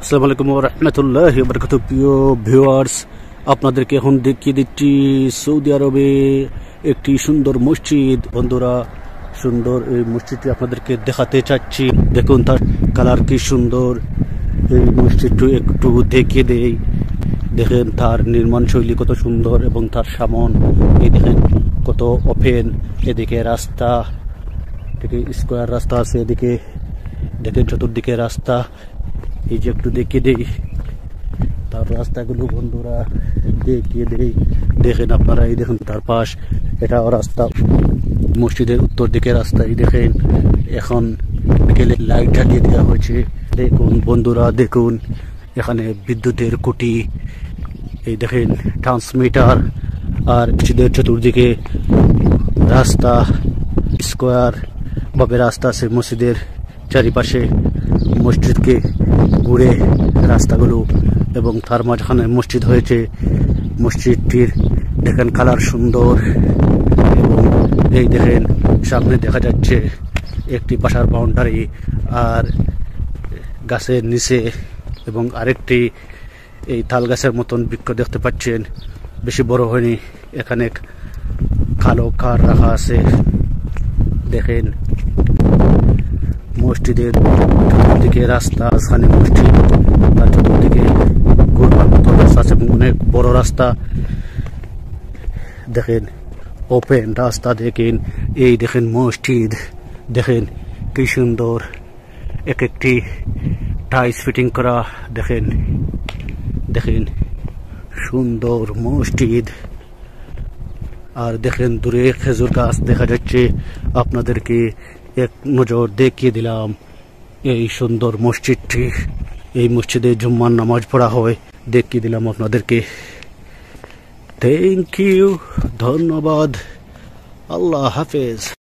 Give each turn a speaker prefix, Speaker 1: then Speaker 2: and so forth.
Speaker 1: আসসালামু আলাইকুম ওয়া রাহমাতুল্লাহি ওয়া বারাকাতুহু। প্রিয় ভিউয়ার্স, আপনাদেরকে এখন দেখিয়ে দিচ্ছি সৌদি আরবে একটি সুন্দর মসজিদ। বন্ধুরা, সুন্দর এই মসজিদটি আপনাদেরকে দেখাতে চাচ্ছি। দেখুন তার কালার কি সুন্দর। এই মসজিদটি একটু দেখিয়ে দেই। দেখেন তার নির্মাণ শৈলী কত সুন্দর এবং তার সামন এই দেখেন কত ওপেন। এদিকে রাস্তা, এদিকে স্কোয়ার রাস্তা আছে, এদিকে দেখেন চতুর্দিকে রাস্তা। এই যে একটু দেখিয়ে দেই তার রাস্তাগুলো, বন্ধুরা দেখিয়ে দেই। দেখেন আপনারা, এই দেখুন তার পাশ, এটাও রাস্তা। মসজিদের উত্তর দিকে রাস্তা। এই দেখেন এখন বিকেলে লাইট জ্বালিয়ে দেওয়া হয়েছে। দেখুন বন্ধুরা, দেখুন এখানে বিদ্যুতের খুঁটি, এই দেখেন ট্রান্সমিটার, আর মসজিদের চতুর্দিকে রাস্তা, স্কোয়ার ভাবে রাস্তা আছে মসজিদের চারিপাশে। মসজিদকে ঘুরে রাস্তাগুলো এবং তার মাঝখানে মসজিদ হয়েছে। মসজিদটির দেখেন কালার সুন্দর এবং এই দেখেন সামনে দেখা যাচ্ছে একটি বাসার বাউন্ডারি, আর গাছের নিচে এবং আরেকটি এই তাল গাছের মতন বৃক্ষ দেখতে পাচ্ছেন, বেশি বড় হয়নি। এখানে কালো কার রাখা আছে। দেখেন মসজিদের চতুর্দিকে রাস্তা, স্থানে মসজিদ, তার চতুর্দিকে ঘুরবার মতো রাস্তা আছে এবং অনেক বড় রাস্তা। দেখেন ওপেন রাস্তা। দেখেন এই দেখেন মসজিদ, দেখেন কি সুন্দর, এক একটি টাইলস ফিটিং করা। দেখেন দেখেন সুন্দর মসজিদ। আর দেখেন দূরে খেজুর গাছ দেখা যাচ্ছে। আপনাদেরকে এক নজর দেখিয়ে দিলাম এই সুন্দর মসজিদটি। এই মসজিদে জুম্মার নামাজ পড়া হয়, দেখিয়ে দিলাম আপনাদেরকে। থ্যাংক ইউ, ধন্যবাদ, আল্লাহ হাফেজ।